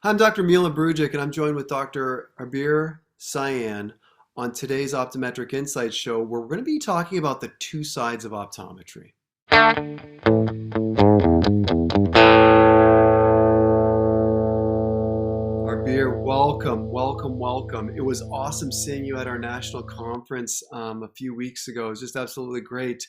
I'm Dr. Mila Brujic, and I'm joined with Dr. Harbir Sian on today's Optometric Insights show, where we're going to be talking about the two sides of optometry. Harbir, welcome. It was awesome seeing you at our national conference a few weeks ago. It was just absolutely great.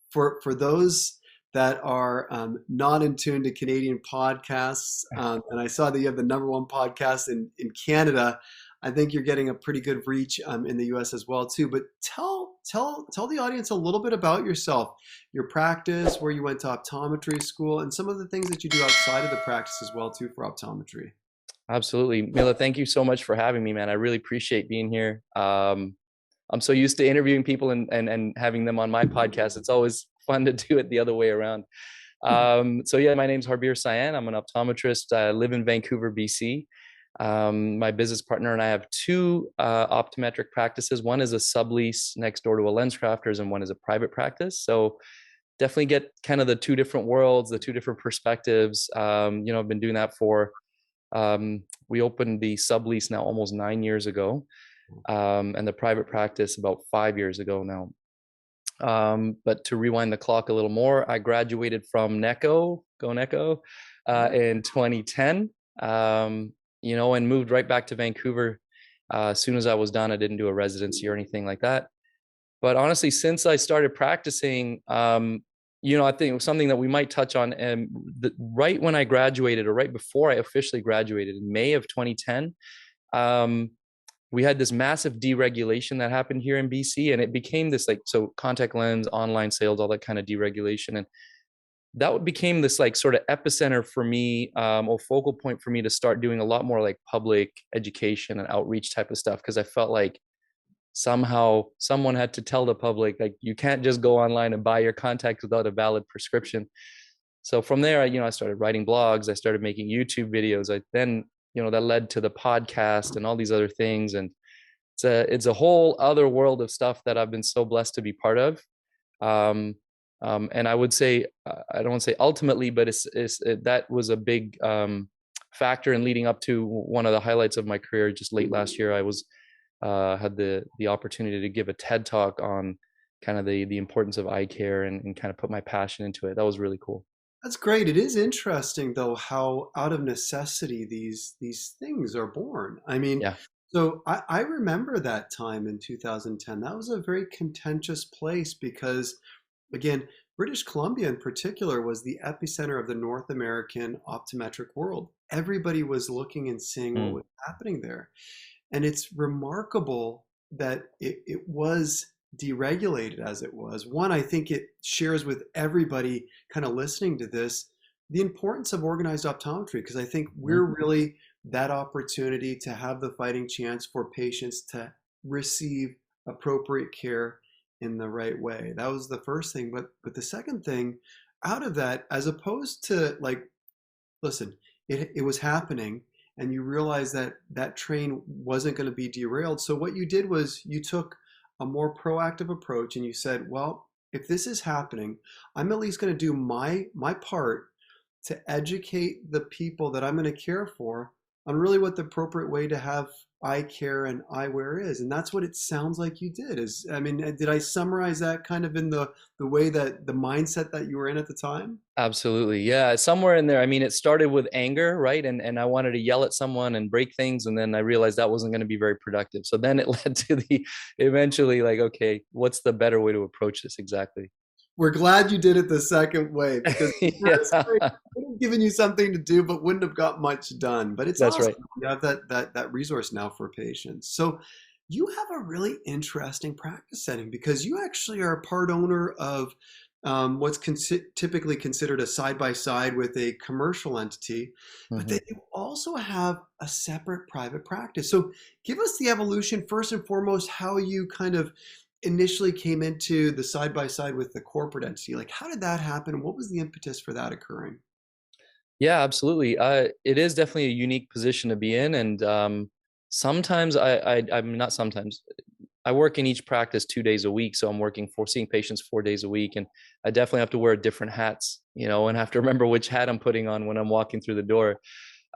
For those that are not in tune to Canadian podcasts, and I saw that you have the #1 podcast in Canada. I think you're getting a pretty good reach in the U.S. as well too. But tell the audience a little bit about yourself, your practice, where you went to optometry school, and some of the things that you do outside of the practice as well too for optometry. Absolutely. Mila, thank you so much for having me, man. I really appreciate being here. I'm so used to interviewing people and having them on my podcast. It's always fun to do it the other way around. So yeah, my name's Harbir Sian. I'm an optometrist. I live in Vancouver, BC. My business partner and I have two optometric practices. One is a sublease next door to a LensCrafters, and one is a private practice. So definitely get kind of the two different worlds, the two different perspectives. I've been doing that for we opened the sublease now almost 9 years ago, and the private practice about 5 years ago now. But to rewind the clock a little more, I graduated from NECO, in 2010, and moved right back to Vancouver. As soon as I was done, I didn't do a residency or anything like that. But honestly, since I started practicing, I think it was something that we might touch on. Right when I graduated, or right before I officially graduated in May of 2010, we had this massive deregulation that happened here in BC, and it became this contact lens, online sales, all that kind of deregulation. And that became this sort of epicenter for me, or focal point for me to start doing a lot more like public education and outreach type of stuff. Because I felt like somehow someone had to tell the public, like, you can't just go online and buy your contacts without a valid prescription. So from there, I started writing blogs. I started making YouTube videos. That led to the podcast and all these other things. And it's a whole other world of stuff that I've been so blessed to be part of. And I would say, I don't want to say ultimately, but that was a big factor in leading up to one of the highlights of my career. Just late last year, I had the opportunity to give a TED talk on kind of the importance of eye care, and kind of put my passion into it. That was really cool. That's great. It is interesting, though, how out of necessity these things are born. I mean, Yeah. so I remember that time in 2010. That was a very contentious place because, again, British Columbia in particular was the epicenter of the North American optometric world. Everybody was looking and seeing what was happening there. And it's remarkable that it was deregulated as it was. One, I think it shares with everybody kind of listening to this the importance of organized optometry, because I think we're really that opportunity to have the fighting chance for patients to receive appropriate care in the right way. That was the first thing. But the second thing out of that, as opposed to listen, it was happening, and you realized that that train wasn't going to be derailed. So what you did was you took a more proactive approach, and you said, well, if this is happening, I'm at least going to do my part to educate the people that I'm going to care for on really what the appropriate way to have eye care and eyewear is. And that's what it sounds like you did. Did I summarize that kind of in the way that the mindset that you were in at the time? Absolutely. Yeah. Somewhere in there. I mean, it started with anger, right? And I wanted to yell at someone and break things. And then I realized that wasn't going to be very productive. So then it led to eventually okay, what's the better way to approach this exactly? We're glad you did it the second way, because the first Yeah, way would have given you something to do, but wouldn't have got much done. But it's that's awesome right. you have that resource now for patients. So you have a really interesting practice setting, because you actually are a part owner of what's typically considered a side-by-side with a commercial entity, but then you also have a separate private practice. So give us the evolution, first and foremost, how you kind of initially came into the side-by-side with the corporate entity. Like, how did that happen? What was the impetus for that occurring? Yeah, absolutely. It is definitely a unique position to be in, and sometimes I'm not sometimes. I work in each practice 2 days a week, so I'm seeing patients 4 days a week, and I definitely have to wear different hats, and have to remember which hat I'm putting on when I'm walking through the door.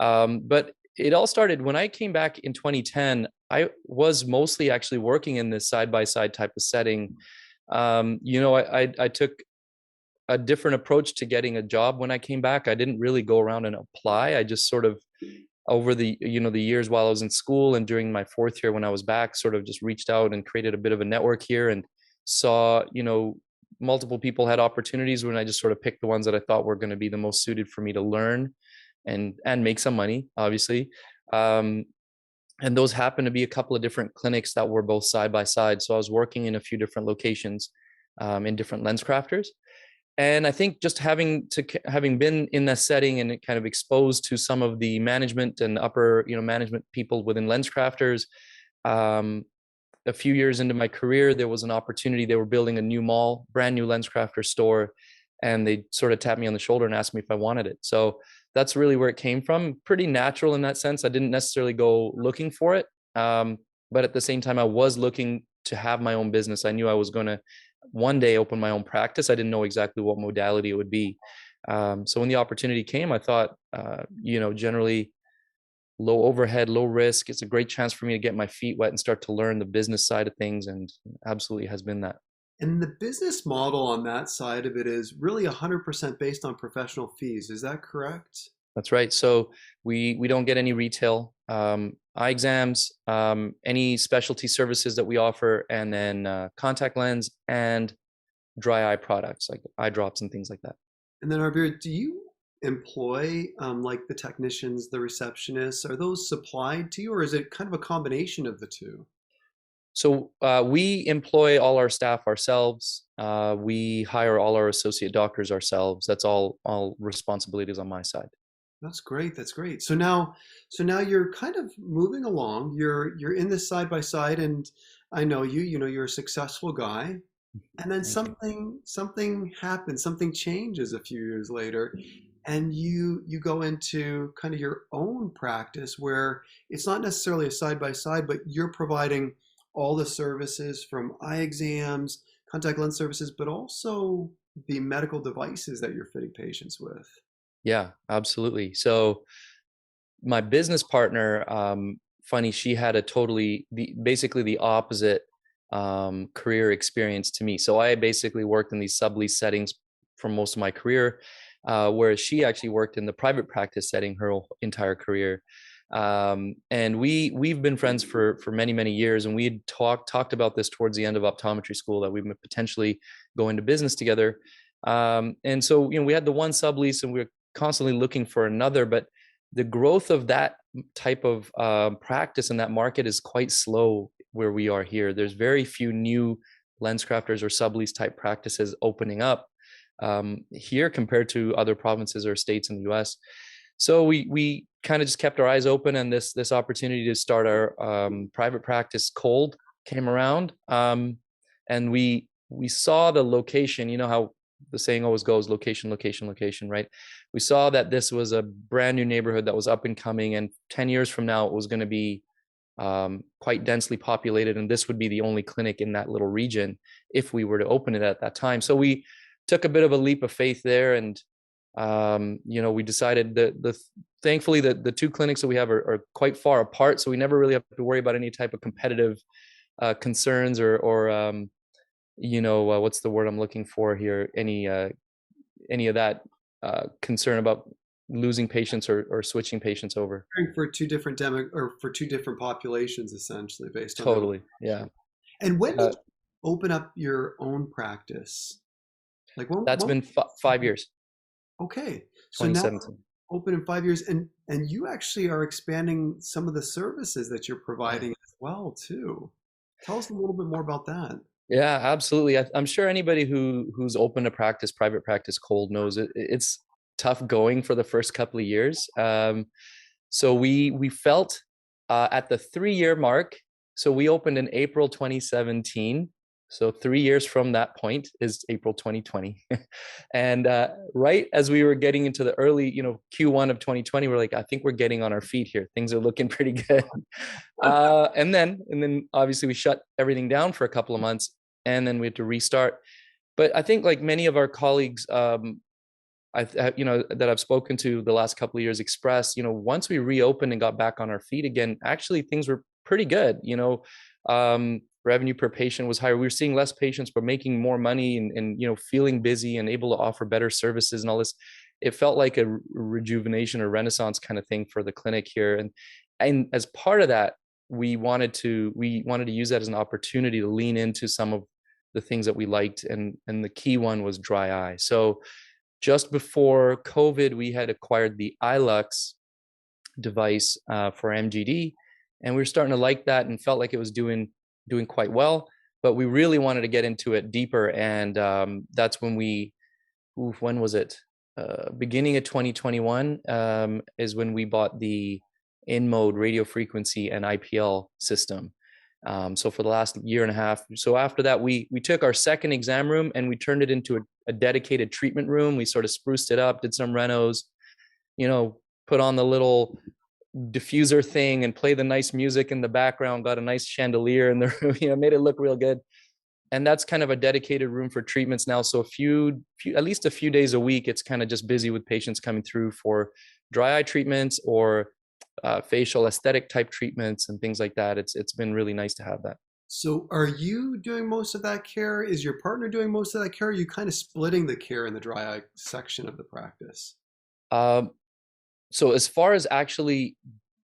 But it all started when I came back in 2010. I was mostly actually working in this side by side type of setting. I took a different approach to getting a job when I came back. I didn't really go around and apply. I just sort of over the years while I was in school and during my fourth year when I was back, sort of just reached out and created a bit of a network here and saw, multiple people had opportunities when I just sort of picked the ones that I thought were going to be the most suited for me to learn and make some money, obviously. Um, and those happened to be a couple of different clinics that were both side by side. So I was working in a few different locations in different lens crafters. And I think just having been in that setting and kind of exposed to some of the management and upper management people within lens crafters, um, a few years into my career, there was an opportunity. They were building a new mall, brand new lens crafter store, and they sort of tapped me on the shoulder and asked me if I wanted it. So that's really where it came from. Pretty natural in that sense. I didn't necessarily go looking for it, but at the same time, I was looking to have my own business. I knew I was going to one day open my own practice. I didn't know exactly what modality it would be. So when the opportunity came, I thought, generally low overhead, low risk. It's a great chance for me to get my feet wet and start to learn the business side of things, and absolutely has been that. And the business model on that side of it is really 100% based on professional fees. Is that correct? That's right. So we don't get any retail eye exams, any specialty services that we offer, and then contact lens and dry eye products like eye drops and things like that. And then, Harbir, do you employ like the technicians, the receptionists? Are those supplied to you, or is it kind of a combination of the two? So we employ all our staff ourselves. We hire all our associate doctors ourselves. That's all responsibilities on my side. That's great. That's great. So now you're kind of moving along. You're in this side by side, and I know you. You know you're a successful guy. And then Thank you. something happens, something changes a few years later, and you go into kind of your own practice where it's not necessarily a side by side, but you're providing all the services from eye exams, contact lens services, but also the medical devices that you're fitting patients with. Yeah, absolutely. So my business partner, funny, she had a basically the opposite career experience to me. So I basically worked in these sublease settings for most of my career, whereas she actually worked in the private practice setting her entire career. And we've been friends for many years, and we had talked about this towards the end of optometry school that we would potentially go into business together. And so we had the one sublease, and we were constantly looking for another, but the growth of that type of practice in that market is quite slow where we are here. There's very few new lens crafters or sublease type practices opening up here compared to other provinces or states in the US. So we kind of just kept our eyes open, and this opportunity to start our private practice cold came around, and we saw the location. You know how the saying always goes, location, location, location, right? We saw that this was a brand new neighborhood that was up and coming, and 10 years from now it was going to be quite densely populated, and this would be the only clinic in that little region if we were to open it at that time. So we took a bit of a leap of faith there, and we decided that thankfully the two clinics that we have are quite far apart, so we never really have to worry about any type of competitive concerns or what's the word I'm looking for here? Any of that concern about losing patients or switching patients over. For two different or for two different populations, essentially, based on their Totally, yeah. location. And when did Uh, you open up your own practice? Like that's been 5 years, okay. So now 2017. open in 5 years, and you actually are expanding some of the services that you're Yeah. providing as well, too. Tell us a little bit more about that. Yeah, absolutely. I'm sure anybody who's opened a practice, private practice cold knows it's tough going for the first couple of years. So we felt at the 3 year mark. So we opened in April 2017. So 3 years from that point is April 2020. And right as we were getting into the early, Q1 of 2020, we're like, I think we're getting on our feet here. Things are looking pretty good. And then obviously we shut everything down for a couple of months, and then we had to restart. But I think like many of our colleagues, that I've spoken to the last couple of years express, once we reopened and got back on our feet again, actually things were pretty good. Revenue per patient was higher. We were seeing less patients, but making more money and feeling busy and able to offer better services and all this. It felt like a rejuvenation or renaissance kind of thing for the clinic here. And as part of that, we wanted to use that as an opportunity to lean into some of the things that we liked. And the key one was dry eye. So just before COVID, we had acquired the iLux device for MGD, and we were starting to like that and felt like it was doing quite well. But we really wanted to get into it deeper, and that's when when was it? Beginning of 2021 is when we bought the in-mode radio frequency and IPL system. So for the last year and a half. So after that, we took our second exam room and we turned it into a dedicated treatment room. We sort of spruced it up, did some renos, put on the little diffuser thing and play the nice music in the background, got a nice chandelier in the room, made it look real good. And that's kind of a dedicated room for treatments now. So at least a few days a week, it's kind of just busy with patients coming through for dry eye treatments or facial aesthetic type treatments and things like that. It's been really nice to have that. So are you doing most of that care? Is your partner doing most of that care? Or are you kind of splitting the care in the dry eye section of the practice? So as far as actually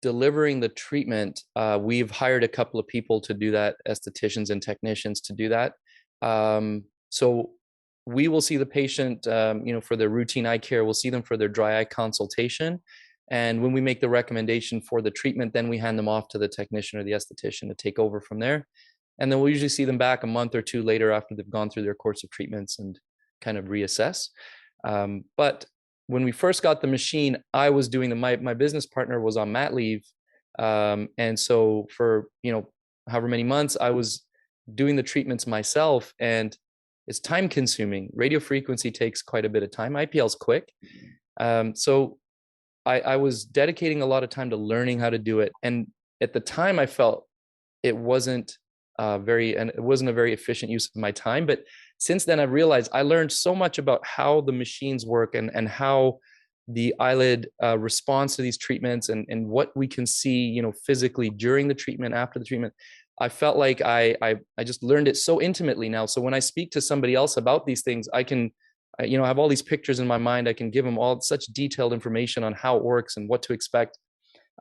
delivering the treatment, we've hired a couple of people to do that, estheticians and technicians to do that. So we will see the patient, for their routine eye care. We'll see them for their dry eye consultation. And when we make the recommendation for the treatment, then we hand them off to the technician or the esthetician to take over from there. And then we'll usually see them back a month or two later after they've gone through their course of treatments and kind of reassess. But when we first got the machine, I was doing my business partner was on mat leave. And so for, however many months I was doing the treatments myself, and it's time consuming. Radio frequency takes quite a bit of time. IPL's quick. So I was dedicating a lot of time to learning how to do it. And at the time I felt it wasn't a very efficient use of my time. But since then I've realized I learned so much about how the machines work and how the eyelid responds to these treatments and what we can see, physically during the treatment, after the treatment. I felt like I just learned it so intimately now. So when I speak to somebody else about these things, I can, I have all these pictures in my mind. I can give them all such detailed information on how it works and what to expect.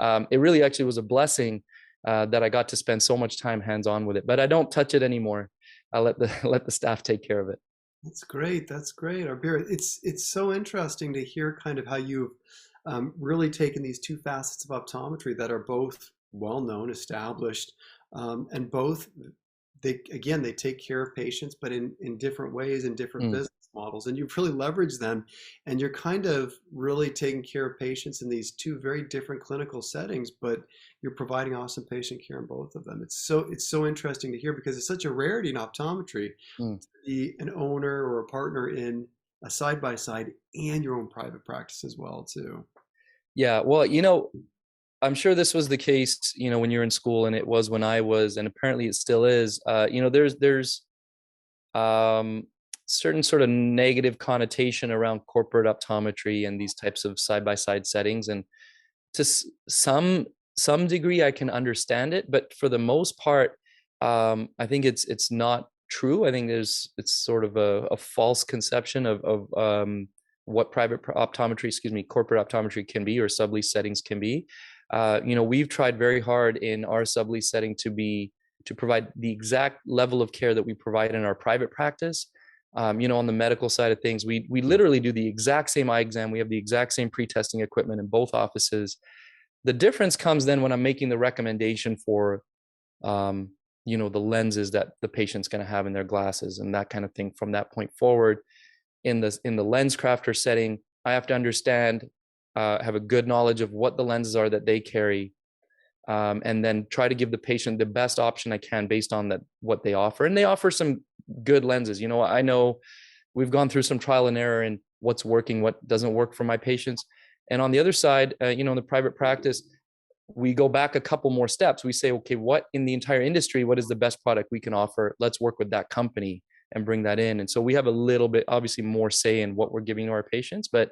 It really actually was a blessing that I got to spend so much time hands-on with it, but I don't touch it anymore. I let the staff take care of it. That's great. That's great, Harbir. It's so interesting to hear kind of how you've really taken these two facets of optometry that are both well known, established, and both they take care of patients, but in different ways, in different business models, and you've really leveraged them, and you're kind of really taking care of patients in these two very different clinical settings, but you're providing awesome patient care in both of them. It's so interesting to hear because it's such a rarity in optometry to be an owner or a partner in a side by side and your own private practice as well too. Yeah, well, I'm sure this was the case, when you're in school, and it was when I was, and apparently it still is. There's certain sort of negative connotation around corporate optometry and these types of side-by-side settings, and to some degree I can understand it, but for the most part I think it's not true. I think it's sort of a false conception of what private optometry, corporate optometry can be, or sublease settings can be. We've tried very hard in our sublease setting to provide the exact level of care that we provide in our private practice. On the medical side of things, we literally do the exact same eye exam. We have the exact same pre-testing equipment in both offices. The difference comes then when I'm making the recommendation for, the lenses that the patient's going to have in their glasses and that kind of thing. From that point forward, in the lens crafter setting, I have to understand, have a good knowledge of what the lenses are that they carry, and then try to give the patient the best option I can based on what they offer. And they offer some good lenses. I know we've gone through some trial and error in what's working, what doesn't work for my patients. And on the other side, in the private practice, we go back a couple more steps. We say, okay, what in the entire industry, what is the best product we can offer? Let's work with that company. and bring that in. And so we have a little bit, obviously, more say in what we're giving to our patients. But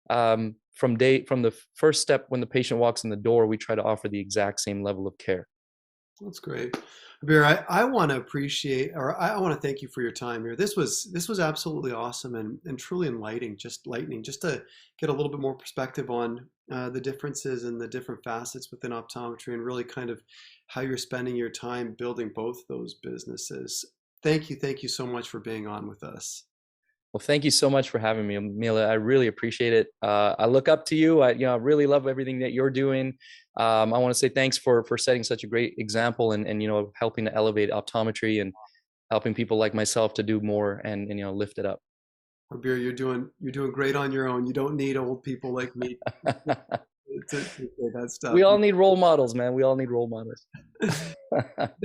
from the first step when the patient walks in the door, we try to offer the exact same level of care. That's great. Harbir, I want to appreciate, or I want to thank you for your time here. This was absolutely awesome and truly enlightening, just to get a little bit more perspective on the differences and the different facets within optometry and really kind of how you're spending your time building both those businesses. Thank you so much for being on with us. Well, thank you so much for having me, Mila. I really appreciate it. I look up to you. I really love everything that you're doing. I want to say thanks for setting such a great example and helping to elevate optometry and helping people like myself to do more and lift it up. Harbir, you're doing great on your own. You don't need old people like me to say that stuff. We all need role models, man. We all need role models.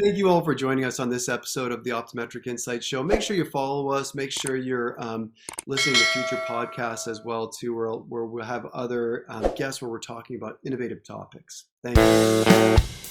Thank you all for joining us on this episode of the Optometric Insights Show. Make sure you follow us. Make sure you're listening to future podcasts as well too, where we'll have other guests where we're talking about innovative topics. Thank you.